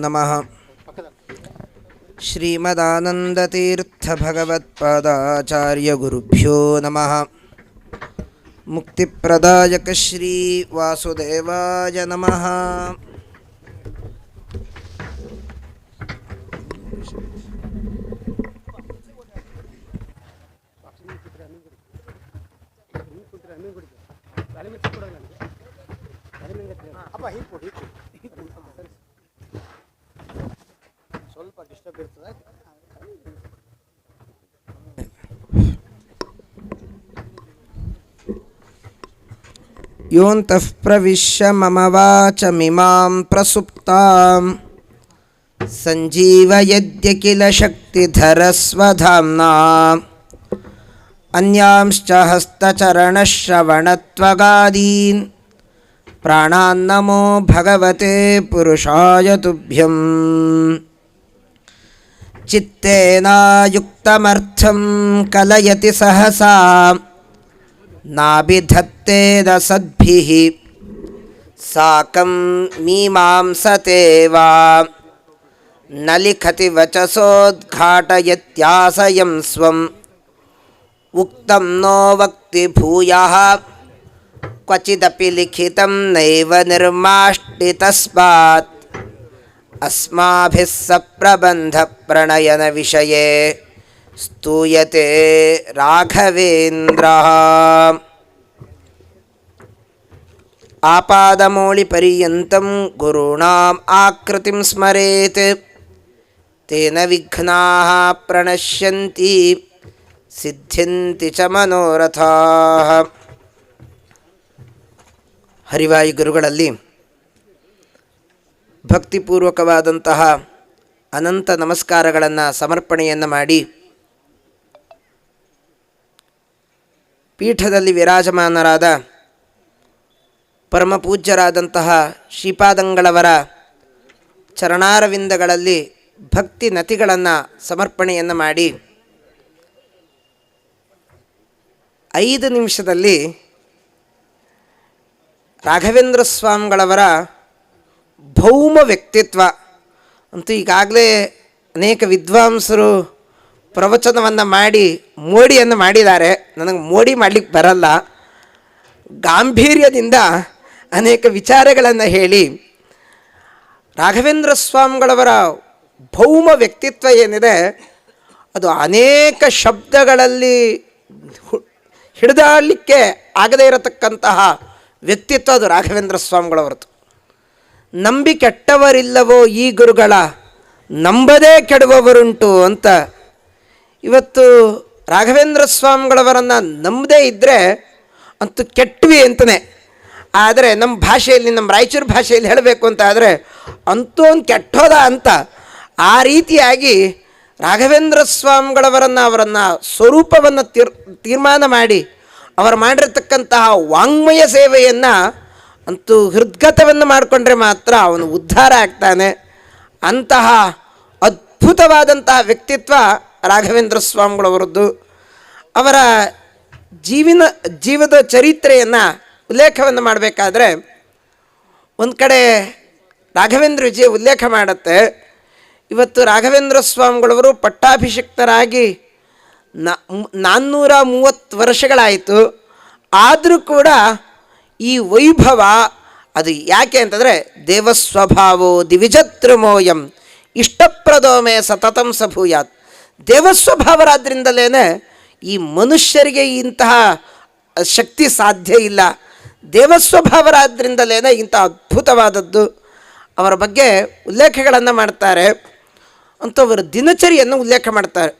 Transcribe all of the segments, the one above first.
ನಮಃ. ಶ್ರೀಮದಾನಂದತೀರ್ಥಭಗವತ್ಪಾದಾಚಾರ್ಯ ಗುರುಭ್ಯೋ ನಮಃ. ಮುಕ್ತಿಪ್ರದಾಯಕ ಶ್ರೀ ವಾಸುದೇವಾಯ ನಮಃ. ಸ್ವಲ್ಪ ಡಿಸ್ಟರ್ಬ್ ಇರ್ತದೆ. ಯೋಂತಃ ಪ್ರವಿಶ್ಯ ಮಮ ವಾಚಮಿಮಾಂ ಪ್ರಸುಪ್ತಾಂ ಸಂಜೀವಯದ್ಯ ಕಿಲ ಶಕ್ತಿಧರಸ್ವಧಾಮ್ನಾ ಅನ್ಯಾಂಶ್ಚ ಹಸ್ತಚರಣಶ್ರವಣತ್ವಗಾದೀನ್ ಪ್ರಾಣಾನ್ನಮೋ ಭಗವತೆ ಪುರುಷಾಯ ತುಭ್ಯಂ. ಚಿತ್ತೇನಾಯುಕ್ತಮರ್ಥಂ ಕಲಯತಿ ಸಹಸಾ ನಾಭಿಧತ್ತೇದ ಸದ್ಭಿಃ ಸಾಕಂ ಮೀಮಾಂಸತೆ ವಾ ನ ಲಿಖತಿ ವಚಸೋದ್ಘಾಟಯತ್ಯಾಸಯಂ ಸ್ವಂ ಉಕ್ತಂ ನೋ ವಕ್ತಿ ಭೂಯಃ ಕ್ವಚಿದಪಿ ಲಿಖಿತಂ ನೈವ ನಿರ್ಮಾಷ್ಟಿ ತಸ್ಮಾತ್ ಅಸ್ಮಾಭಿಃ ಸಪ್ರಬಂಧ ಪ್ರಣಯನ ವಿಷಯೇ ಸ್ತೂಯತೆ ರಾಘವೇಂದ್ರಃ. ಆಪಾದಮೌಳಿಪರ್ಯಂತಂ ಗುರುಣಾಂ ಆಕೃತಿಂ ಸ್ಮರೇತ್ ತೇನ ವಿಘ್ನಾಃ ಪ್ರಣಶ್ಯಂತಿ ಸಿದ್ಧ್ಯಂತಿ ಚ ಮನೋರಥಾಃ. ಹರಿವಾಯು ಗುರುಗಳಲ್ಲಿ ಭಕ್ತಿಪೂರ್ವಕವಾದಂತಹ ಅನಂತ ನಮಸ್ಕಾರಗಳನ್ನು ಸಮರ್ಪಣೆಯನ್ನು ಮಾಡಿ ಪೀಠದಲ್ಲಿ ವಿರಾಜಮಾನರಾದ ಪರಮಪೂಜ್ಯರಾದಂತಹ ಶ್ರೀಪಾದಂಗಳವರ ಚರಣಾರವಿಂದಗಳಲ್ಲಿ ಭಕ್ತಿ ನತಿಗಳನ್ನು ಸಮರ್ಪಣೆಯನ್ನು ಮಾಡಿ 5 ನಿಮಿಷದಲ್ಲಿ ರಾಘವೇಂದ್ರ ಸ್ವಾಮಿಗಳವರ ಭೌಮ ವ್ಯಕ್ತಿತ್ವ ಅಂತೂ ಈಗಾಗಲೇ ಅನೇಕ ವಿದ್ವಾಂಸರು ಪ್ರವಚನವನ್ನು ಮಾಡಿ ಮೋಡಿಯನ್ನು ಮಾಡಿದ್ದಾರೆ. ನನಗೆ ಮೋಡಿ ಮಾಡಲಿಕ್ಕೆ ಬರಲ್ಲ. ಗಾಂಭೀರ್ಯದಿಂದ ಅನೇಕ ವಿಚಾರಗಳನ್ನು ಹೇಳಿ ರಾಘವೇಂದ್ರ ಸ್ವಾಮಿಗಳವರ ಭೌಮ ವ್ಯಕ್ತಿತ್ವ ಏನಿದೆ ಅದು ಅನೇಕ ಶಬ್ದಗಳಲ್ಲಿ ಹಿಡಿದಾಡಲಿಕ್ಕೆ ಆಗದೇ ಇರತಕ್ಕಂತಹ ವ್ಯಕ್ತಿತ್ವ ಅದು ರಾಘವೇಂದ್ರ ಸ್ವಾಮಿಗಳವರದು. ನಂಬಿ ಕೆಟ್ಟವರಿಲ್ಲವೋ ಈ ಗುರುಗಳ ನಂಬದೇ ಕೆಡುವವರುಂಟು ಅಂತ. ಇವತ್ತು ರಾಘವೇಂದ್ರ ಸ್ವಾಮಿಗಳವರನ್ನು ನಂಬದೇ ಇದ್ದರೆ ಅಂತೂ ಕೆಟ್ವಿ ಅಂತಲೇ. ಆದರೆ ನಮ್ಮ ಭಾಷೆಯಲ್ಲಿ, ನಮ್ಮ ರಾಯಚೂರು ಭಾಷೆಯಲ್ಲಿ ಹೇಳಬೇಕು ಅಂತ ಆದರೆ ಅಂತೂ ಒಂದು ಕೆಟ್ಟೋದ ಅಂತ. ಆ ರೀತಿಯಾಗಿ ರಾಘವೇಂದ್ರ ಸ್ವಾಮಿಗಳವರನ್ನು, ಅವರನ್ನು ಸ್ವರೂಪವನ್ನು ತೀರ್ಮಾನ ಮಾಡಿ ಅವರು ಮಾಡಿರ್ತಕ್ಕಂತಹ ವಾಂಗ್ಮಯ ಸೇವೆಯನ್ನು ಅಂತೂ ಹೃದ್ಗತವನ್ನು ಮಾಡಿಕೊಂಡ್ರೆ ಮಾತ್ರ ಅವನು ಉದ್ಧಾರ ಆಗ್ತಾನೆ. ಅಂತಹ ಅದ್ಭುತವಾದಂತಹ ವ್ಯಕ್ತಿತ್ವ ರಾಘವೇಂದ್ರ ಸ್ವಾಮಿಗಳವರದ್ದು. ಅವರ ಜೀವದ ಚರಿತ್ರೆಯನ್ನು ಉಲ್ಲೇಖವನ್ನು ಮಾಡಬೇಕಾದ್ರೆ ಒಂದು ಕಡೆ ರಾಘವೇಂದ್ರ ವಿಜಯ ಉಲ್ಲೇಖ ಮಾಡುತ್ತೆ. ಇವತ್ತು ರಾಘವೇಂದ್ರ ಸ್ವಾಮಿಗಳವರು ಪಟ್ಟಾಭಿಷಿಕ್ತರಾಗಿ 430 ವರ್ಷಗಳಾಯಿತು. ಆದರೂ ಕೂಡ ಈ ವೈಭವ ಅದು ಯಾಕೆ ಅಂತಂದರೆ ದೇವಸ್ವಭಾವೋ ದಿವಿಜತ್ರಿಮೋಯಂ ಇಷ್ಟಪ್ರದೋಮೆ ಸತತಂ ಸಭೂಯಾತ್. ದೇವಸ್ವಭಾವರಾದ್ರಿಂದಲೇ ಈ ಮನುಷ್ಯರಿಗೆ ಇಂತಹ ಶಕ್ತಿ ಸಾಧ್ಯ ಇಲ್ಲ. ದೇವಸ್ವಭಾವರಾದ್ರಿಂದಲೇ ಇಂಥ ಅದ್ಭುತವಾದದ್ದು. ಅವರ ಬಗ್ಗೆ ಉಲ್ಲೇಖಗಳನ್ನು ಮಾಡ್ತಾರೆ. ಅಂತೂ ಅವರ ದಿನಚರಿಯನ್ನು ಉಲ್ಲೇಖ ಮಾಡ್ತಾರೆ.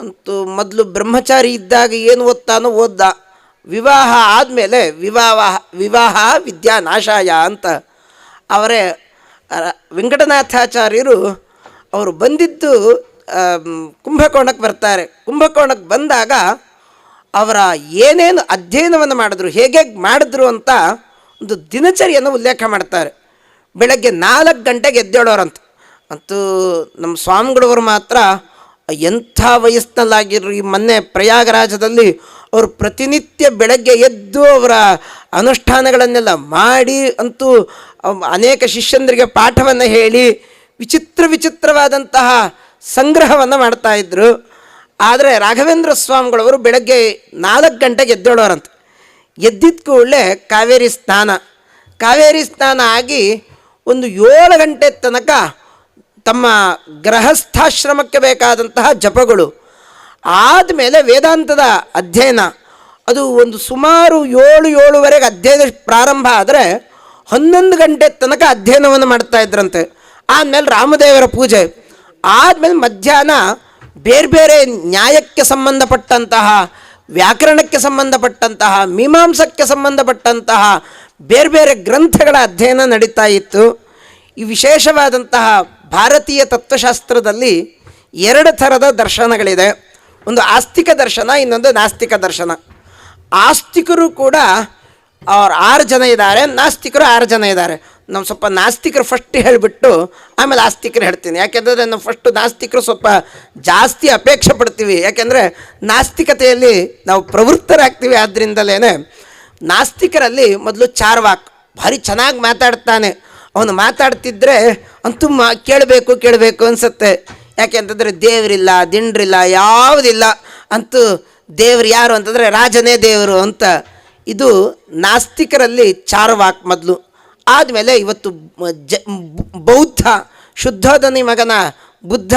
ಅಂತೂ ಮೊದಲು ಬ್ರಹ್ಮಚಾರಿ ಇದ್ದಾಗ ಏನು ಓದ್ತಾನೋ ಓದ್ದ. ವಿವಾಹ ಆದಮೇಲೆ ವಿವಾಹ ವಿದ್ಯಾನಾಶಾಯ ಅಂತ. ಅವರೇ ವೆಂಕಟನಾಥಾಚಾರ್ಯರು ಅವರು ಬಂದಿದ್ದು ಕುಂಭಕೋಣಕ್ಕೆ ಬರ್ತಾರೆ. ಕುಂಭಕೋಣಕ್ಕೆ ಬಂದಾಗ ಅವರ ಏನೇನು ಅಧ್ಯಯನವನ್ನು ಮಾಡಿದ್ರು, ಹೇಗೆ ಮಾಡಿದ್ರು ಅಂತ ಒಂದು ದಿನಚರಿಯನ್ನು ಉಲ್ಲೇಖ ಮಾಡ್ತಾರೆ. ಬೆಳಗ್ಗೆ 4 ಗಂಟೆಗೆ ಎದ್ದೇಳೋರಂತ. ಅಂತೂ ನಮ್ಮ ಸ್ವಾಮಿಗಳವರು ಮಾತ್ರ ಎಂಥ ವಯಸ್ಸಿನಲ್ಲಾಗಿರು. ಈ ಮೊನ್ನೆ ಪ್ರಯಾಗರಾಜದಲ್ಲಿ ಅವರು ಪ್ರತಿನಿತ್ಯ ಬೆಳಗ್ಗೆ ಎದ್ದು ಅವರ ಅನುಷ್ಠಾನಗಳನ್ನೆಲ್ಲ ಮಾಡಿ ಅಂತೂ ಅನೇಕ ಶಿಷ್ಯಂದರಿಗೆ ಪಾಠವನ್ನು ಹೇಳಿ ವಿಚಿತ್ರವಾದಂತಹ ಸಂಗ್ರಹವನ್ನು ಮಾಡ್ತಾ ಇದ್ದರು. ಆದರೆ ರಾಘವೇಂದ್ರ ಸ್ವಾಮಿಗಳವರು ಬೆಳಗ್ಗೆ 4 ಗಂಟೆಗೆ ಎದ್ದೇಳೋರಂತೆ. ಎದ್ದಿದ್ದ ಕೂಡಲೇ ಕಾವೇರಿ ಸ್ನಾನ ಆಗಿ ಒಂದು 7 ಗಂಟೆ ತನಕ ತಮ್ಮ ಗೃಹಸ್ಥಾಶ್ರಮಕ್ಕೆ ಬೇಕಾದಂತಹ ಜಪಗಳು, ಆದಮೇಲೆ ವೇದಾಂತದ ಅಧ್ಯಯನ. ಅದು ಒಂದು ಸುಮಾರು 7-7:30 ಅಧ್ಯಯನ ಪ್ರಾರಂಭ ಆದರೆ 11 ಗಂಟೆ ತನಕ ಅಧ್ಯಯನವನ್ನು ಮಾಡ್ತಾ ಇದ್ರಂತೆ. ಆದಮೇಲೆ ರಾಮದೇವರ ಪೂಜೆ, ಆದಮೇಲೆ ಮಧ್ಯಾಹ್ನ ಬೇರೆ ಬೇರೆ ನ್ಯಾಯಕ್ಕೆ ಸಂಬಂಧಪಟ್ಟಂತಹ, ವ್ಯಾಕರಣಕ್ಕೆ ಸಂಬಂಧಪಟ್ಟಂತಹ, ಮೀಮಾಂಸಕ್ಕೆ ಸಂಬಂಧಪಟ್ಟಂತಹ ಬೇರೆ ಬೇರೆ ಗ್ರಂಥಗಳ ಅಧ್ಯಯನ ನಡೀತಾ ಇತ್ತು. ಈ ವಿಶೇಷವಾದಂತಹ ಭಾರತೀಯ ತತ್ವಶಾಸ್ತ್ರದಲ್ಲಿ 2 ಥರದ ದರ್ಶನಗಳಿದೆ. ಒಂದು ಆಸ್ತಿಕ ದರ್ಶನ, ಇನ್ನೊಂದು ನಾಸ್ತಿಕ ದರ್ಶನ. ಆಸ್ತಿಕರು ಕೂಡ ಅವ್ರು 6 ಜನ ಇದ್ದಾರೆ, ನಾಸ್ತಿಕರು 6 ಜನ ಇದ್ದಾರೆ. ನಾವು ಸ್ವಲ್ಪ ನಾಸ್ತಿಕರು ಫಸ್ಟ್ ಹೇಳಿಬಿಟ್ಟು ಆಮೇಲೆ ಆಸ್ತಿಕರು ಹೇಳ್ತೀನಿ. ಯಾಕೆಂದರೆ ನಾವು ಫಸ್ಟು ನಾಸ್ತಿಕರು ಸ್ವಲ್ಪ ಜಾಸ್ತಿ ಅಪೇಕ್ಷೆ ಪಡ್ತೀವಿ. ಯಾಕೆಂದರೆ ನಾಸ್ತಿಕತೆಯಲ್ಲಿ ನಾವು ಪ್ರವೃತ್ತರಾಗ್ತೀವಿ. ಆದ್ದರಿಂದಲೇ ನಾಸ್ತಿಕರಲ್ಲಿ ಮೊದಲು ಚಾರ್ವಾಕ್ ಭಾರಿ ಚೆನ್ನಾಗಿ ಮಾತಾಡ್ತಾನೆ. ಅವನು ಮಾತಾಡ್ತಿದ್ರೆ ಅಂತೂ ಕೇಳಬೇಕು ಅನಿಸುತ್ತೆ. ಯಾಕೆಂತಂದರೆ ದೇವರಿಲ್ಲ, ದಿಂಡ್ರಿಲ್ಲ, ಯಾವುದಿಲ್ಲ, ಅಂತೂ ದೇವರು ಯಾರು ಅಂತಂದರೆ ರಾಜನೇ ದೇವರು ಅಂತ. ಇದು ನಾಸ್ತಿಕರಲ್ಲಿ ಚಾರ್ವಾಕ್ ಮೊದಲು. ಆದಮೇಲೆ ಇವತ್ತು ಬೌದ್ಧ, ಶುದ್ಧೋಧನಿ ಮಗನ ಬುದ್ಧ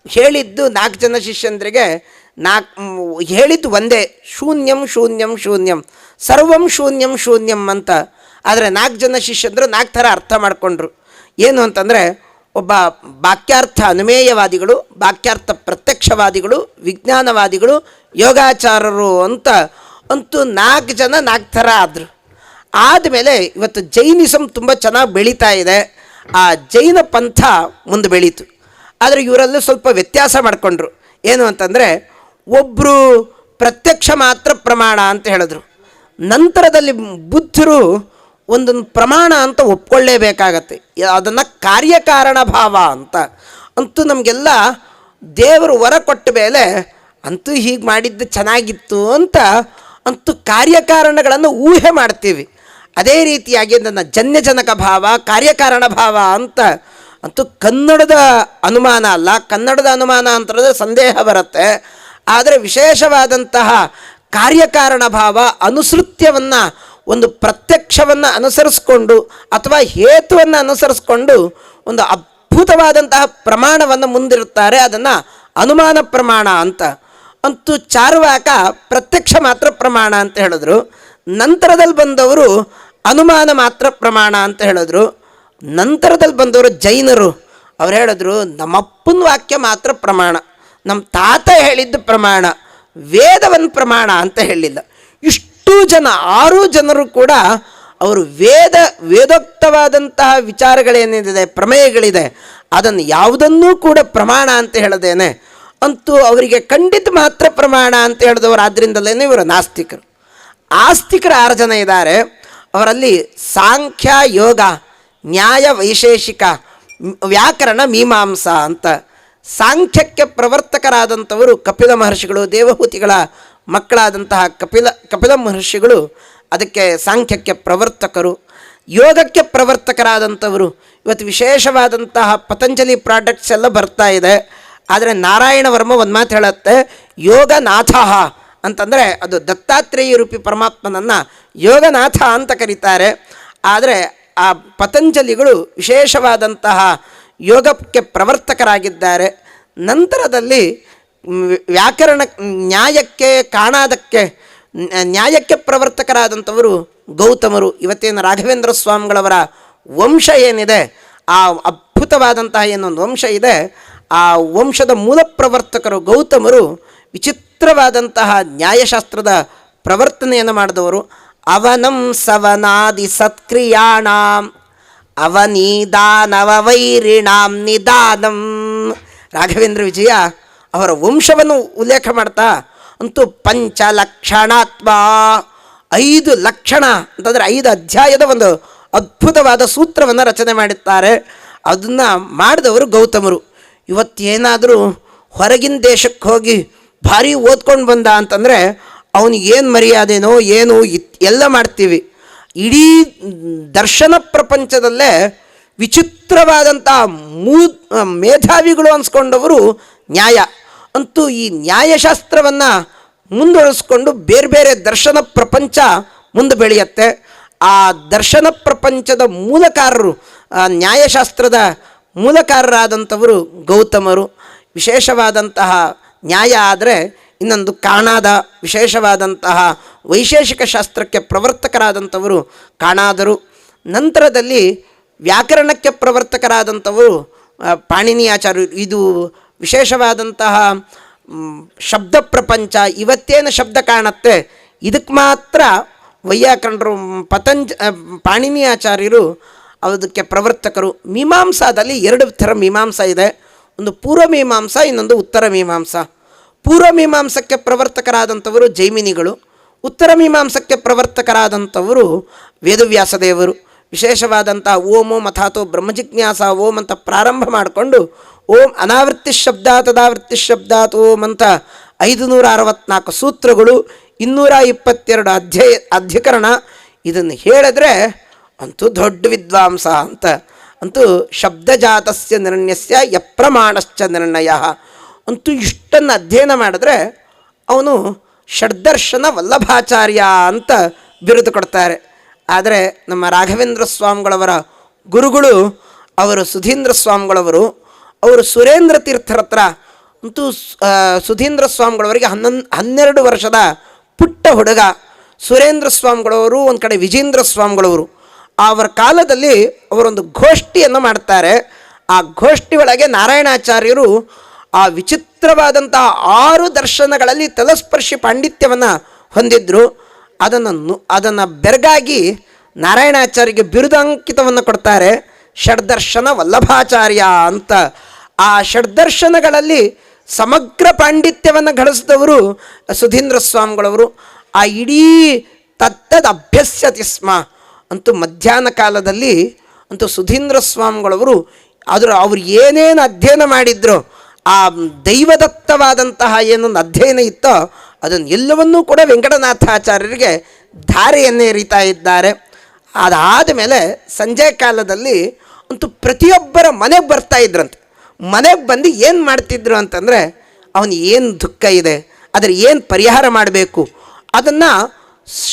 ಹೇಳಿದ್ದು 4 ಜನ ಶಿಷ್ಯಂದ್ರಿಗೆ ಹೇಳಿದ್ದು ಒಂದೇ, ಶೂನ್ಯಂ ಶೂನ್ಯಂ ಶೂನ್ಯಂ, ಸರ್ವಂ ಶೂನ್ಯಂ ಶೂನ್ಯಂ ಅಂತ. ಆದರೆ 4 ಜನ ಶಿಷ್ಯಂದರು 4 ಥರ ಅರ್ಥ ಮಾಡಿಕೊಂಡ್ರು. ಏನು ಅಂತಂದರೆ, ಒಬ್ಬ ವಾಕ್ಯಾರ್ಥ ಅನುಮೇಯವಾದಿಗಳು, ವಾಕ್ಯಾರ್ಥ ಪ್ರತ್ಯಕ್ಷವಾದಿಗಳು, ವಿಜ್ಞಾನವಾದಿಗಳು, ಯೋಗಾಚಾರರು ಅಂತ ಅಂತೂ 4 ಜನ 4 ಥರ ಆದರು. ಆದಮೇಲೆ ಇವತ್ತು ಜೈನಿಸಮ್ ತುಂಬ ಚೆನ್ನಾಗಿ ಬೆಳೀತಾ ಇದೆ. ಆ ಜೈನ ಪಂಥ ಮುಂದೆ ಬೆಳೀತು. ಆದರೆ ಇವರಲ್ಲಿ ಸ್ವಲ್ಪ ವ್ಯತ್ಯಾಸ ಮಾಡಿಕೊಂಡ್ರು. ಏನು ಅಂತಂದರೆ, ಒಬ್ಬರು ಪ್ರತ್ಯಕ್ಷ ಮಾತ್ರ ಪ್ರಮಾಣ ಅಂತ ಹೇಳಿದ್ರು. ನಂತರದಲ್ಲಿ ಬುದ್ಧರು ಒಂದೊಂದು ಪ್ರಮಾಣ ಅಂತ ಒಪ್ಕೊಳ್ಳೇಬೇಕಾಗತ್ತೆ. ಅದನ್ನು ಕಾರ್ಯಕಾರಣ ಭಾವ ಅಂತ. ಅಂತೂ ನಮಗೆಲ್ಲ ದೇವರು ವರ ಕೊಟ್ಟ ಮೇಲೆ ಅಂತೂ ಹೀಗೆ ಮಾಡಿದ್ದು ಚೆನ್ನಾಗಿತ್ತು ಅಂತ ಅಂತೂ ಕಾರ್ಯಕಾರಣಗಳನ್ನು ಊಹೆ ಮಾಡ್ತೀವಿ. ಅದೇ ರೀತಿಯಾಗಿ ನನ್ನ ಜನ್ಯಜನಕ ಭಾವ, ಕಾರ್ಯಕಾರಣ ಭಾವ ಅಂತ ಅಂತೂ ಕನ್ನಡದ ಅನುಮಾನ ಅಲ್ಲ. ಕನ್ನಡದ ಅನುಮಾನ ಅಂತಂದರೆ ಸಂದೇಹ ಬರುತ್ತೆ. ಆದರೆ ವಿಶೇಷವಾದಂತಹ ಕಾರ್ಯಕಾರಣ ಭಾವ, ಅನುಸೃತ್ಯವನ್ನು, ಒಂದು ಪ್ರತ್ಯಕ್ಷವನ್ನು ಅನುಸರಿಸ್ಕೊಂಡು ಅಥವಾ ಹೇತುವನ್ನು ಅನುಸರಿಸ್ಕೊಂಡು ಒಂದು ಅದ್ಭುತವಾದಂತಹ ಪ್ರಮಾಣವನ್ನು ಮುಂದಿರುತ್ತಾರೆ. ಅದನ್ನು ಅನುಮಾನ ಪ್ರಮಾಣ ಅಂತ. ಅಂತೂ ಚಾರ್ವಾಕ ಪ್ರತ್ಯಕ್ಷ ಮಾತ್ರ ಪ್ರಮಾಣ ಅಂತ ಹೇಳಿದ್ರು. ನಂತರದಲ್ಲಿ ಬಂದವರು ಅನುಮಾನ ಮಾತ್ರ ಪ್ರಮಾಣ ಅಂತ ಹೇಳಿದ್ರು. ನಂತರದಲ್ಲಿ ಬಂದವರು ಜೈನರು. ಅವ್ರು ಹೇಳಿದ್ರು, ನಮ್ಮಪ್ಪನ ವಾಕ್ಯ ಮಾತ್ರ ಪ್ರಮಾಣ, ನಮ್ಮ ತಾತ ಹೇಳಿದ್ದು ಪ್ರಮಾಣ, ವೇದವನ್ನು ಪ್ರಮಾಣ ಅಂತ ಹೇಳಿಲ್ಲ. ಇಷ್ಟು ಜನ 6 ಜನರು ಕೂಡ ಅವರು ವೇದೋಕ್ತವಾದಂತಹ ವಿಚಾರಗಳೇನಿದೆ, ಪ್ರಮೇಯಗಳಿದೆ, ಅದನ್ನು ಯಾವುದನ್ನೂ ಕೂಡ ಪ್ರಮಾಣ ಅಂತ ಹೇಳದೇನೆ ಅಂತೂ ಅವರಿಗೆ ಖಂಡಿತ ಮಾತ್ರ ಪ್ರಮಾಣ ಅಂತ ಹೇಳಿದವರು. ಆದ್ದರಿಂದಲೇ ಇವರು ನಾಸ್ತಿಕರು. ಆಸ್ತಿಕರು 6 ಜನ ಇದ್ದಾರೆ. ಅವರಲ್ಲಿ ಸಾಂಖ್ಯ, ಯೋಗ, ನ್ಯಾಯ, ವೈಶೇಷಿಕ, ವ್ಯಾಕರಣ, ಮೀಮಾಂಸಾ ಅಂತ. ಸಾಂಖ್ಯಕ್ಕೆ ಪ್ರವರ್ತಕರಾದಂಥವರು ಕಪಿಲ ಮಹರ್ಷಿಗಳು, ದೇವಹೂತಿಗಳ ಮಕ್ಕಳಾದಂತಹ ಕಪಿಲ ಮಹರ್ಷಿಗಳು ಅದಕ್ಕೆ ಸಾಂಖ್ಯಕ್ಕೆ ಪ್ರವರ್ತಕರು. ಯೋಗಕ್ಕೆ ಪ್ರವರ್ತಕರಾದಂಥವರು ಇವತ್ತು ವಿಶೇಷವಾದಂತಹ ಪತಂಜಲಿ ಪ್ರಾಡಕ್ಟ್ಸ್ ಎಲ್ಲ ಬರ್ತಾ ಇದೆ. ಆದರೆ ನಾರಾಯಣ ವರ್ಮ ಒಂದು ಮಾತು ಹೇಳುತ್ತೆ, ಯೋಗನಾಥ ಅಂತಂದರೆ ಅದು ದತ್ತಾತ್ರೇಯ ರೂಪಿ ಪರಮಾತ್ಮನನ್ನು ಯೋಗನಾಥ ಅಂತ ಕರೀತಾರೆ. ಆದರೆ ಆ ಪತಂಜಲಿಗಳು ವಿಶೇಷವಾದಂತಹ ಯೋಗಕ್ಕೆ ಪ್ರವರ್ತಕರಾಗಿದ್ದಾರೆ. ನಂತರದಲ್ಲಿ ವ್ಯಾಕರಣ, ನ್ಯಾಯಕ್ಕೆ, ಕಾಣಾದಕ್ಕೆ, ನ್ಯಾಯಕ್ಕೆ ಪ್ರವರ್ತಕರಾದಂಥವರು ಗೌತಮರು. ಇವತ್ತೇನು ರಾಘವೇಂದ್ರ ಸ್ವಾಮಿಗಳವರ ವಂಶ ಏನಿದೆ, ಆ ಅದ್ಭುತವಾದಂತಹ ಏನೊಂದು ವಂಶ ಇದೆ, ಆ ವಂಶದ ಮೂಲ ಪ್ರವರ್ತಕರು ಗೌತಮರು ವಿಚಿತ್ರವಾದಂತಹ ನ್ಯಾಯಶಾಸ್ತ್ರದ ಪ್ರವರ್ತನೆಯನ್ನು ಮಾಡಿದವರು. ಅವನಂ ಸವನಾದಿ ಸತ್ಕ್ರಿಯಾಣಾಂ ಅವನಿದಾನವೈರಿಣಾಂ ನಿದಾನಂ. ರಾಘವೇಂದ್ರ ವಿಜಯ ಅವರ ವಂಶವನ್ನು ಉಲ್ಲೇಖ ಮಾಡ್ತಾ ಅಂತೂ ಪಂಚಲಕ್ಷಣಾತ್ಮ, 5 ಲಕ್ಷಣ ಅಂತಂದರೆ 5 ಅಧ್ಯಾಯದ ಒಂದು ಅದ್ಭುತವಾದ ಸೂತ್ರವನ್ನು ರಚನೆ ಮಾಡಿದ್ದಾರೆ. ಅದನ್ನು ಮಾಡಿದವರು ಗೌತಮರು. ಇವತ್ತೇನಾದರೂ ಹೊರಗಿನ ದೇಶಕ್ಕೆ ಹೋಗಿ ಭಾರಿ ಓದ್ಕೊಂಡು ಬಂದ ಅಂತಂದರೆ ಅವನಿಗೇನು ಮರ್ಯಾದೆನೋ ಏನು ಎಲ್ಲ ಮಾಡ್ತೀವಿ. ಇಡೀ ದರ್ಶನ ಪ್ರಪಂಚದಲ್ಲೇ ವಿಚಿತ್ರವಾದಂಥ ಮೇಧಾವಿಗಳು ಅನ್ಸ್ಕೊಂಡವರು ನ್ಯಾಯ. ಅಂತೂ ಈ ನ್ಯಾಯಶಾಸ್ತ್ರವನ್ನು ಮುಂದುವರಿಸ್ಕೊಂಡು ಬೇರೆ ಬೇರೆ ದರ್ಶನ ಪ್ರಪಂಚ ಮುಂದೆ ಬೆಳೆಯುತ್ತೆ. ಆ ದರ್ಶನ ಪ್ರಪಂಚದ ಮೂಲಕಾರರು, ನ್ಯಾಯಶಾಸ್ತ್ರದ ಮೂಲಕಾರರಾದಂಥವರು ಗೌತಮರು. ವಿಶೇಷವಾದಂತಹ ನ್ಯಾಯ ಆದರೆ ಇನ್ನೊಂದು ಕಾಣಾದ, ವಿಶೇಷವಾದಂತಹ ವೈಶೇಷಿಕ ಶಾಸ್ತ್ರಕ್ಕೆ ಪ್ರವರ್ತಕರಾದಂಥವರು ಕಾಣಾದರು. ನಂತರದಲ್ಲಿ ವ್ಯಾಕರಣಕ್ಕೆ ಪ್ರವರ್ತಕರಾದಂಥವರು ಪಾಣಿನಿ ಆಚಾರ್ಯರು. ಇದು ವಿಶೇಷವಾದಂತಹ ಶಬ್ದ ಪ್ರಪಂಚ ಇವತ್ತೇನು ಶಬ್ದ ಕಾಣುತ್ತೆ ಇದಕ್ಕೆ ಮಾತ್ರ ವೈಯಾಕರಣರು ಪಾಣಿನಿ ಆಚಾರ್ಯರು ಅದಕ್ಕೆ ಪ್ರವರ್ತಕರು. ಮೀಮಾಂಸಾದಲ್ಲಿ ಎರಡು ಥರ ಮೀಮಾಂಸಾ ಇದೆ. ಒಂದು ಪೂರ್ವ ಮೀಮಾಂಸಾ, ಇನ್ನೊಂದು ಉತ್ತರ ಮೀಮಾಂಸಾ. ಪೂರ್ವ ಮೀಮಾಂಸಕ್ಕೆ ಪ್ರವರ್ತಕರಾದಂಥವರು ಜೈಮಿನಿಗಳು, ಉತ್ತರ ಮೀಮಾಂಸಕ್ಕೆ ಪ್ರವರ್ತಕರಾದಂಥವರು ವೇದವ್ಯಾಸದೇವರು. ವಿಶೇಷವಾದಂಥ ಓಂ ಓಂ ಅಥಾತೋ ಬ್ರಹ್ಮಜಿಜ್ಞಾಸ ಓಂ ಅಂತ ಪ್ರಾರಂಭ ಮಾಡಿಕೊಂಡು ಓಂ ಅನಾವೃತ್ತಿ ಶಬ್ದಾತ್ ತದಾವೃತ್ತಿ ಶಬ್ದಾತ್ ಓಂ ಅಂತ 564 ಸೂತ್ರಗಳು, 222 ಅಧಿಕರಣ. ಇದನ್ನು ಹೇಳಿದ್ರೆ ಅಂತೂ ದೊಡ್ಡ ವಿದ್ವಾಂಸ ಅಂತ. ಅಂತೂ ಶಬ್ದಜಾತಸ್ಯ ನಿರ್ಣಯಸ್ಯ ಯಪ್ರಮಾಣಶ್ಚ ನಿರ್ಣಯ ಅಂತೂ ಇಷ್ಟನ್ನು ಅಧ್ಯಯನ ಮಾಡಿದ್ರೆ ಅವನು ಷಡ್ದರ್ಶನ ವಲ್ಲಭಾಚಾರ್ಯ ಅಂತ ಬಿರುದು ಕೊಡ್ತಾರೆ. ಆದರೆ ನಮ್ಮ ರಾಘವೇಂದ್ರ ಸ್ವಾಮಿಗಳವರ ಗುರುಗಳು ಅವರು ಸುಧೀಂದ್ರ ಸ್ವಾಮಿಗಳವರು. ಅವರು ಸುರೇಂದ್ರ ತೀರ್ಥರ ಹತ್ರ ಅಂತೂ ಸುಧೀಂದ್ರ ಸ್ವಾಮಿಗಳವರಿಗೆ 12 ವರ್ಷದ ಪುಟ್ಟ ಹುಡುಗ. ಸುರೇಂದ್ರ ಸ್ವಾಮಿಗಳವರು ಒಂದು ಕಡೆ ವಿಜೇಂದ್ರ ಸ್ವಾಮಿಗಳವರು. ಅವರ ಕಾಲದಲ್ಲಿ ಅವರೊಂದು ಗೋಷ್ಠಿಯನ್ನು ಮಾಡ್ತಾರೆ. ಆ ಗೋಷ್ಠಿ ಒಳಗೆ ನಾರಾಯಣಾಚಾರ್ಯರು ಆ ವಿಚಿತ್ರವಾದಂಥ 6 ದರ್ಶನಗಳಲ್ಲಿ ತಲಸ್ಪರ್ಶಿ ಪಾಂಡಿತ್ಯವನ್ನು ಹೊಂದಿದ್ರು. ಅದನ್ನು ಬೆರಗಾಗಿ ನಾರಾಯಣಾಚಾರ್ಯಗೆ ಬಿರುದಾಂಕಿತವನ್ನು ಕೊಡ್ತಾರೆ, ಷಡ್ದರ್ಶನ ವಲ್ಲಭಾಚಾರ್ಯ ಅಂತ. ಆ ಷಡ್ದರ್ಶನಗಳಲ್ಲಿ ಸಮಗ್ರ ಪಾಂಡಿತ್ಯವನ್ನು ಗಳಿಸಿದವರು ಸುಧೀಂದ್ರ ಸ್ವಾಮಿಗಳವರು. ಆ ಇಡೀ ತತ್ತದ ಅಭ್ಯಸ್ಯತಿ ಸ್ಮ ಅಂತೂ ಮಧ್ಯಾಹ್ನ ಕಾಲದಲ್ಲಿ ಅಂತೂ ಸುಧೀಂದ್ರ ಸ್ವಾಮಿಗಳವರು ಅವ್ರು ಏನೇನು ಅಧ್ಯಯನ ಮಾಡಿದ್ರು, ಆ ದೈವದತ್ತವಾದಂತಹ ಏನೊಂದು ಅಧ್ಯಯನ ಇತ್ತೋ ಅದನ್ನು ಎಲ್ಲವನ್ನೂ ಕೂಡ ವೆಂಕಟನಾಥಾಚಾರ್ಯರಿಗೆ ಧಾರೆಯನ್ನೇ ಎರಿತಾ ಇದ್ದಾರೆ. ಅದಾದ ಮೇಲೆ ಸಂಜೆ ಕಾಲದಲ್ಲಿ ಅಂತೂ ಪ್ರತಿಯೊಬ್ಬರ ಮನೆಗೆ ಬರ್ತಾ ಇದ್ರಂತೆ. ಮನೆಗೆ ಬಂದು ಏನು ಮಾಡ್ತಿದ್ರು ಅಂತಂದರೆ ಅವನು ಏನು ದುಃಖ ಇದೆ, ಅದರ ಏನು ಪರಿಹಾರ ಮಾಡಬೇಕು ಅದನ್ನು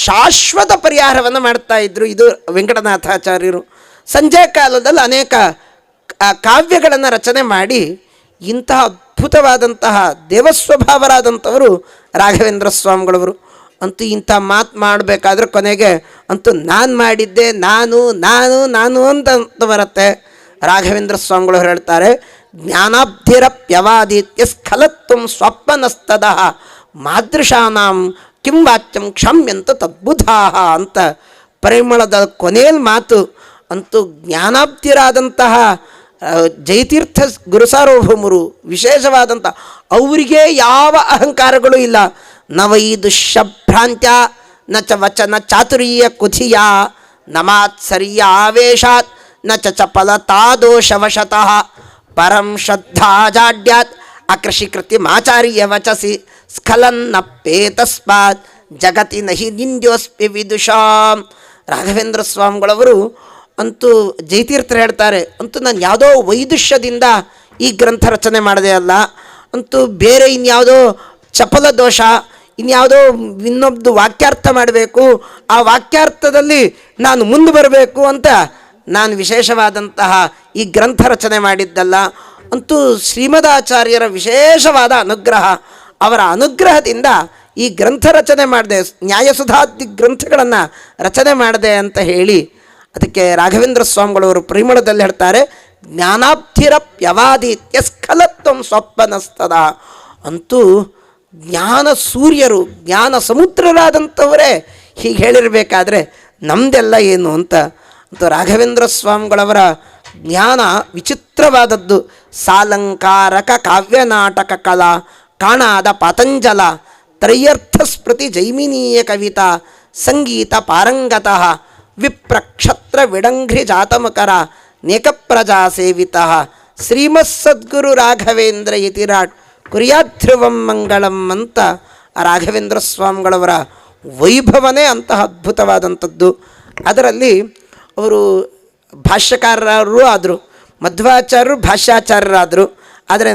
ಶಾಶ್ವತ ಪರಿಹಾರವನ್ನು ಮಾಡ್ತಾಯಿದ್ರು. ಇದು ವೆಂಕಟನಾಥಾಚಾರ್ಯರು. ಸಂಜೆ ಕಾಲದಲ್ಲಿ ಅನೇಕ ಕಾವ್ಯಗಳನ್ನು ರಚನೆ ಮಾಡಿ ಇಂತಹ ಅದ್ಭುತವಾದಂತಹ ದೇವಸ್ವಭಾವರಾದಂಥವರು ರಾಘವೇಂದ್ರ ಸ್ವಾಮಿಗಳವರು. ಅಂತೂ ಇಂಥ ಮಾತು ಮಾಡಬೇಕಾದ್ರೆ ಕೊನೆಗೆ ಅಂತೂ ನಾನು ಮಾಡಿದ್ದೆ ನಾನು ನಾನು ನಾನು ಅಂತ ಬರುತ್ತೆ. ರಾಘವೇಂದ್ರ ಸ್ವಾಮಿಗಳವರು ಹೇಳ್ತಾರೆ, ಜ್ಞಾನಾಬ್ಧಿರಪ್ಯವಾದಿತ್ಯ ಸ್ಖಲತ್ವ ಸ್ವಪ್ನಸ್ತದ ಮಾದೃಶಾನಾಂ ಕಿಂ ವಾಚ್ಯಂ ಕ್ಷಮ್ಯಂತ ತದ್ಬುಧಾಹ ಅಂತ ಪರಿಮಳದ ಕೊನೆಯಲ್ಲಿ ಮಾತು. ಅಂತೂ ಜ್ಞಾನಾಬ್ಧಿರಾದಂತಹ ಜಯತೀರ್ಥ ಗುರುಸಾರ್ವಭೌಮರು ವಿಶೇಷವಾದಂಥ ಅವರಿಗೆ ಯಾವ ಅಹಂಕಾರಗಳು ಇಲ್ಲ. ನವೈದುಷ್ಯಭ್ರಾಂತ್ಯ ನ ಚ ವಚನ ಚಾತುರ್ಯ ಕುಥಿಯ ನಮಾತ್ಸರ್ಯ ಆವೇಶಾತ್ ನ ಚಪಲತಾದೋಷವಶತಃ ಪರಂ ಶ್ರದ್ಧಾಜಾಡ್ಯಾತ್ ಅಕೃಷಿಕೃತಿ ಮಾಚಾರ್ಯ ವಚಸಿ ಸ್ಖಲನ್ನಪ್ಪೇತಸ್ಮಾತ್ ಜಗತಿ ನಹಿ ನಿಂದ್ಯೋಸ್ಪಿ ವಿದುಷಾಂ. ರಾಘವೇಂದ್ರ ಸ್ವಾಮಿಗಳವರು ಅಂತೂ ಜಯತೀರ್ಥರು ಹೇಳ್ತಾರೆ, ಅಂತೂ ನಾನು ಯಾವುದೋ ವೈದುಷ್ಯದಿಂದ ಈ ಗ್ರಂಥ ರಚನೆ ಮಾಡಿದೆ ಅಲ್ಲ, ಅಂತೂ ಬೇರೆ ಇನ್ಯಾವುದೋ ಚಪಲ ದೋಷ, ಇನ್ಯಾವುದೋ ಇನ್ನೊಬ್ಬದು ವಾಕ್ಯಾರ್ಥ ಮಾಡಬೇಕು, ಆ ವಾಕ್ಯಾರ್ಥದಲ್ಲಿ ನಾನು ಮುಂದೆ ಬರಬೇಕು ಅಂತ ನಾನು ವಿಶೇಷವಾದಂತಹ ಈ ಗ್ರಂಥ ರಚನೆ ಮಾಡಿದ್ದಲ್ಲ. ಅಂತೂ ಶ್ರೀಮದಾಚಾರ್ಯರ ವಿಶೇಷವಾದ ಅನುಗ್ರಹ, ಅವರ ಅನುಗ್ರಹದಿಂದ ಈ ಗ್ರಂಥ ರಚನೆ ಮಾಡಿದೆ, ನ್ಯಾಯಸುಧಾದಿ ಗ್ರಂಥಗಳನ್ನು ರಚನೆ ಮಾಡಿದೆ ಅಂತ ಹೇಳಿ ಅದಕ್ಕೆ ರಾಘವೇಂದ್ರ ಸ್ವಾಮಿಗಳವರು ಪರಿಮಳದಲ್ಲಿ ಹೇಳ್ತಾರೆ, ಜ್ಞಾನಾಬ್ಧಿರಪ್ಯವಾದಿತ್ಯ ಸ್ಖಲತ್ವ ಸ್ವಪ್ನಸ್ತದ. ಅಂತೂ ಜ್ಞಾನ ಸೂರ್ಯರು, ಜ್ಞಾನ ಸಮುದ್ರರಾದಂಥವರೇ ಹೀಗೆ ಹೇಳಿರಬೇಕಾದ್ರೆ ನಮ್ಮದೆಲ್ಲ ಏನು ಅಂತ. ಅಂತೂ ರಾಘವೇಂದ್ರ ಸ್ವಾಮಿಗಳವರ ಜ್ಞಾನ ವಿಚಿತ್ರವಾದದ್ದು. ಸಾಲಂಕಾರಕ ಕಾವ್ಯನಾಟಕ ಕಲಾ ಕಾಣಾದ ಪಾತಂಜಲ ತ್ರಯರ್ಥ ಸ್ಮೃತಿ ಜೈಮಿನೀಯ ಕವಿತಾ ಸಂಗೀತ ಪಾರಂಗತಃ ವಿಪ್ರಕ್ಷತ್ರ ವಿಡಂಘ್ರಿ ಜಾತಮಕರ ನೇಕ ಪ್ರಜಾ ಸೇವಿತಃ ಶ್ರೀಮತ್ಸದ್ಗುರು ರಾಘವೇಂದ್ರ ಯತಿರಾಟ್ ಕುರ್ಯಾಧ್ರುವಂ ಮಂಗಳಂ ಅಂತ ರಾಘವೇಂದ್ರ ಸ್ವಾಮಿಗಳವರ ವೈಭವನೇ ಅಂತಹ ಅದ್ಭುತವಾದಂಥದ್ದು. ಅದರಲ್ಲಿ ಅವರು ಭಾಷ್ಯಕಾರರು ಆದರು, ಮಧ್ವಾಚಾರ್ಯರು ಭಾಷ್ಯಾಚಾರ್ಯರಾದರು, ಆದರೆ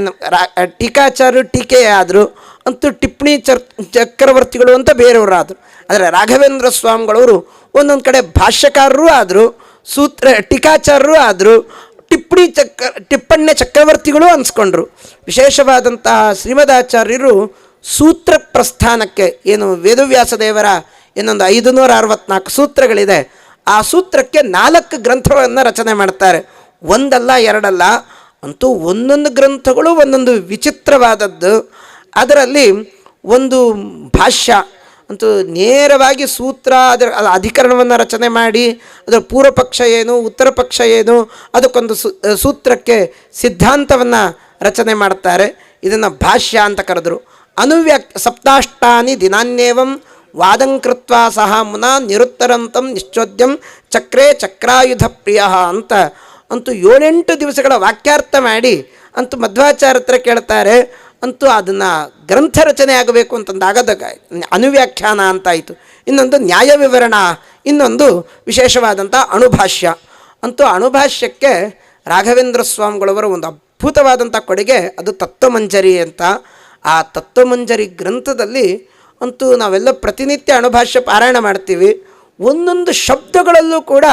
ಟೀಕಾಚಾರ್ಯರು ಟೀಕೆ ಆದರು, ಅಂತೂ ಟಿಪ್ಪಣಿ ಚಕ್ರವರ್ತಿಗಳು ಅಂತ ಬೇರೆಯವರಾದರು. ಆದರೆ ರಾಘವೇಂದ್ರ ಸ್ವಾಮಿಗಳವರು ಒಂದೊಂದು ಕಡೆ ಭಾಷ್ಯಕಾರರು ಆದರು, ಟೀಕಾಚಾರ್ಯರು ಆದರು, ಟಿಪ್ಪಣ್ಯ ಚಕ್ರವರ್ತಿಗಳು ಅನ್ಸ್ಕೊಂಡ್ರು. ವಿಶೇಷವಾದಂತಹ ಶ್ರೀಮದಾಚಾರ್ಯರು ಸೂತ್ರ ಪ್ರಸ್ಥಾನಕ್ಕೆ, ಏನು ವೇದವ್ಯಾಸ ದೇವರ ಇನ್ನೊಂದು 564 ಸೂತ್ರಗಳಿದೆ, ಆ ಸೂತ್ರಕ್ಕೆ 4 ಗ್ರಂಥಗಳನ್ನು ರಚನೆ ಮಾಡ್ತಾರೆ. ಒಂದಲ್ಲ ಎರಡಲ್ಲ, ಅಂತೂ ಒಂದೊಂದು ಗ್ರಂಥಗಳು ಒಂದೊಂದು ವಿಚಿತ್ರವಾದದ್ದು. ಅದರಲ್ಲಿ ಒಂದು ಭಾಷ್ಯ ಅಂತೂ ನೇರವಾಗಿ ಸೂತ್ರ, ಅದರ ಅಧಿಕರಣವನ್ನು ರಚನೆ ಮಾಡಿ ಅದರ ಪೂರ್ವ ಪಕ್ಷ ಏನು ಉತ್ತರ ಪಕ್ಷ ಏನು ಅದಕ್ಕೊಂದು ಸೂತ್ರಕ್ಕೆ ಸಿದ್ಧಾಂತವನ್ನು ರಚನೆ ಮಾಡ್ತಾರೆ. ಇದನ್ನು ಭಾಷ್ಯ ಅಂತ ಕರೆದರು. ಸಪ್ತಾಷ್ಟಾನಿ ದಿನಾನ್ಯೇವಂ ವಾದಂಕೃತ್ವ ಸಹ ಮುನಾ ನಿರುತ್ತರಂತಂ ನಿಶ್ಚೋದ್ಯಂ ಚಕ್ರೇ ಚಕ್ರಾಯುಧ ಪ್ರಿಯ ಅಂತ ಅಂತೂ 7-8 ದಿವಸಗಳ ವಾಕ್ಯಾರ್ಥ ಮಾಡಿ ಅಂತೂ ಮಧ್ವಾಚಾರ್ಯ ಹತ್ರ ಕೇಳ್ತಾರೆ. ಅಂತೂ ಅದನ್ನು ಗ್ರಂಥ ರಚನೆ ಆಗಬೇಕು ಅಂತಂದಾಗದ ಅನುವ್ಯಾಖ್ಯಾನ ಅಂತಾಯಿತು. ಇನ್ನೊಂದು ನ್ಯಾಯ ವಿವರಣ, ಇನ್ನೊಂದು ವಿಶೇಷವಾದಂಥ ಅಣುಭಾಷ್ಯ. ಅಂತೂ ಅಣುಭಾಷ್ಯಕ್ಕೆ ರಾಘವೇಂದ್ರ ಸ್ವಾಮಿಗಳವರ ಒಂದು ಅದ್ಭುತವಾದಂಥ ಕೊಡುಗೆ, ಅದು ತತ್ವಮಂಜರಿ ಅಂತ. ಆ ತತ್ವಮಂಜರಿ ಗ್ರಂಥದಲ್ಲಿ ಅಂತೂ ನಾವೆಲ್ಲ ಪ್ರತಿನಿತ್ಯ ಅಣುಭಾಷ್ಯ ಪಾರಾಯಣ ಮಾಡ್ತೀವಿ. ಒಂದೊಂದು ಶಬ್ದಗಳಲ್ಲೂ ಕೂಡ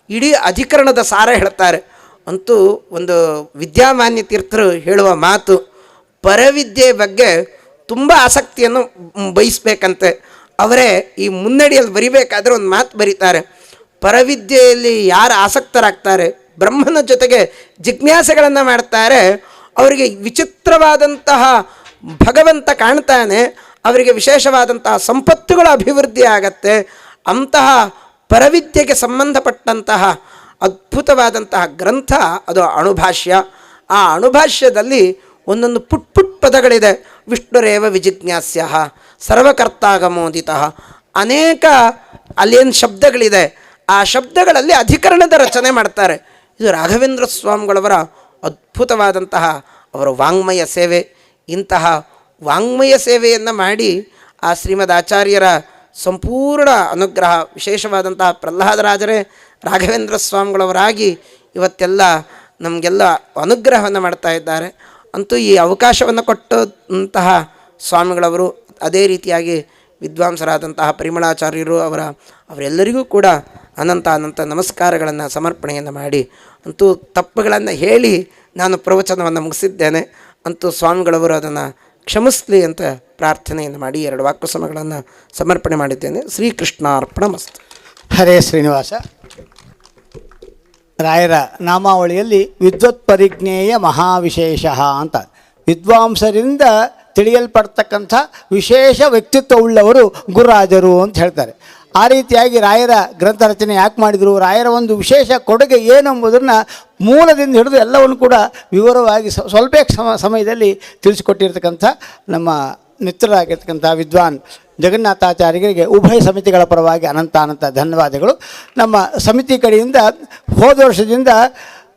ಇಡೀ ಅಧಿಕರಣದ ಸಾರ ಹೇಳ್ತಾರೆ. ಅಂತೂ ಒಂದು ವಿದ್ಯಾಮಾನ್ಯ ತೀರ್ಥರು ಹೇಳುವ ಮಾತು, ಪರವಿದ್ಯೆ ಬಗ್ಗೆ ತುಂಬ ಆಸಕ್ತಿಯನ್ನು ಬಯಸಬೇಕಂತೆ. ಅವರೇ ಈ ಮುನ್ನಡಿಯಲ್ಲಿ ಬರಿಬೇಕಾದ್ರೆ ಒಂದು ಮಾತು ಬರೀತಾರೆ, ಪರವಿದ್ಯೆಯಲ್ಲಿ ಯಾರು ಆಸಕ್ತರಾಗ್ತಾರೆ, ಬ್ರಹ್ಮನ ಜೊತೆಗೆ ಜಿಜ್ಞಾಸೆಗಳನ್ನು ಮಾಡ್ತಾರೆ, ಅವರಿಗೆ ವಿಚಿತ್ರವಾದಂತಹ ಭಗವಂತ ಕಾಣ್ತಾನೆ, ಅವರಿಗೆ ವಿಶೇಷವಾದಂತಹ ಸಂಪತ್ತುಗಳ ಅಭಿವೃದ್ಧಿ ಆಗತ್ತೆ. ಅಂತಹ ಪರವಿದ್ಯೆಗೆ ಸಂಬಂಧಪಟ್ಟಂತಹ ಅದ್ಭುತವಾದಂತಹ ಗ್ರಂಥ ಅದು ಅಣುಭಾಷ್ಯ. ಆ ಅಣುಭಾಷ್ಯದಲ್ಲಿ ಒಂದೊಂದು ಪುಟ್ ಪದಗಳಿದೆ. ವಿಷ್ಣುರೇವ ವಿಜಿಜ್ಞಾಸ್ಯ ಸರ್ವಕರ್ತಾಗಮೋದಿತ, ಅನೇಕ ಅಲ್ಲೇನು ಶಬ್ದಗಳಿದೆ, ಆ ಶಬ್ದಗಳಲ್ಲಿ ಅಧಿಕರಣದ ರಚನೆ ಮಾಡ್ತಾರೆ. ಇದು ರಾಘವೇಂದ್ರ ಸ್ವಾಮಿಗಳವರ ಅದ್ಭುತವಾದಂತಹ ಅವರ ವಾಂಗ್ಮಯ ಸೇವೆ. ಇಂತಹ ವಾಂಗ್ಮಯ ಸೇವೆಯನ್ನು ಮಾಡಿ ಆ ಶ್ರೀಮದ್ ಆಚಾರ್ಯರ ಸಂಪೂರ್ಣ ಅನುಗ್ರಹ, ವಿಶೇಷವಾದಂತಹ ಪ್ರಹ್ಲಾದರಾಜರೇ ರಾಘವೇಂದ್ರ ಸ್ವಾಮಿಗಳವರಾಗಿ ಇವತ್ತೆಲ್ಲ ನಮಗೆಲ್ಲ ಅನುಗ್ರಹವನ್ನು ಮಾಡ್ತಾ ಇದ್ದಾರೆ. ಅಂತೂ ಈ ಅವಕಾಶವನ್ನು ಕೊಟ್ಟಂತಹ ಸ್ವಾಮಿಗಳವರು, ಅದೇ ರೀತಿಯಾಗಿ ವಿದ್ವಾಂಸರಾದಂತಹ ಪರಿಮಳಾಚಾರ್ಯರು ಅವರೆಲ್ಲರಿಗೂ ಕೂಡ ಅನಂತ ನಮಸ್ಕಾರಗಳನ್ನು ಸಮರ್ಪಣೆಯನ್ನು ಮಾಡಿ, ಅಂತೂ ತಪ್ಪುಗಳನ್ನು ಹೇಳಿ ನಾನು ಪ್ರವಚನವನ್ನು ಮುಗಿಸಿದ್ದೇನೆ. ಅಂತೂ ಸ್ವಾಮಿಗಳವರು ಅದನ್ನು ಕ್ಷಮಿಸಲಿ ಅಂತ ಪ್ರಾರ್ಥನೆಯನ್ನು ಮಾಡಿ 2 ವಾಕ್ಯಸಮಗಳನ್ನು ಸಮರ್ಪಣೆ ಮಾಡಿದ್ದೇನೆ. ಶ್ರೀಕೃಷ್ಣಾರ್ಪಣಮಸ್ತು. ಹರೇ ಶ್ರೀನಿವಾಸ. ರಾಯರ ನಾಮಾವಳಿಯಲ್ಲಿ ವಿದ್ವತ್ ಪರಿಜ್ಞೇಯ ಮಹಾವಿಶೇಷ ಅಂತ, ವಿದ್ವಾಂಸರಿಂದ ತಿಳಿಯಲ್ಪಡ್ತಕ್ಕಂಥ ವಿಶೇಷ ವ್ಯಕ್ತಿತ್ವವುಳ್ಳವರು ಗುರುರಾಜರು ಅಂತ ಹೇಳ್ತಾರೆ. ಆ ರೀತಿಯಾಗಿ ರಾಯರ ಗ್ರಂಥ ರಚನೆ ಯಾಕೆ ಮಾಡಿದರು, ರಾಯರ ಒಂದು ವಿಶೇಷ ಕೊಡುಗೆ ಏನೆಂಬುದನ್ನು ಮೂಲದಿಂದ ಹಿಡಿದು ಎಲ್ಲವನ್ನು ಕೂಡ ವಿವರವಾಗಿ ಸ್ವಲ್ಪ ಸಮಯದಲ್ಲಿ ತಿಳಿಸಿಕೊಟ್ಟಿರ್ತಕ್ಕಂಥ ನಮ್ಮ ಮಿತ್ರರಾಗಿರ್ತಕ್ಕಂಥ ವಿದ್ವಾನ್ ಜಗನ್ನಾಥಾಚಾರ್ಯರಿಗೆ ಉಭಯ ಸಮಿತಿಗಳ ಪರವಾಗಿ ಅನಂತ ಧನ್ಯವಾದಗಳು. ನಮ್ಮ ಸಮಿತಿ ಕಡೆಯಿಂದ ಹೋದ ವರ್ಷದಿಂದ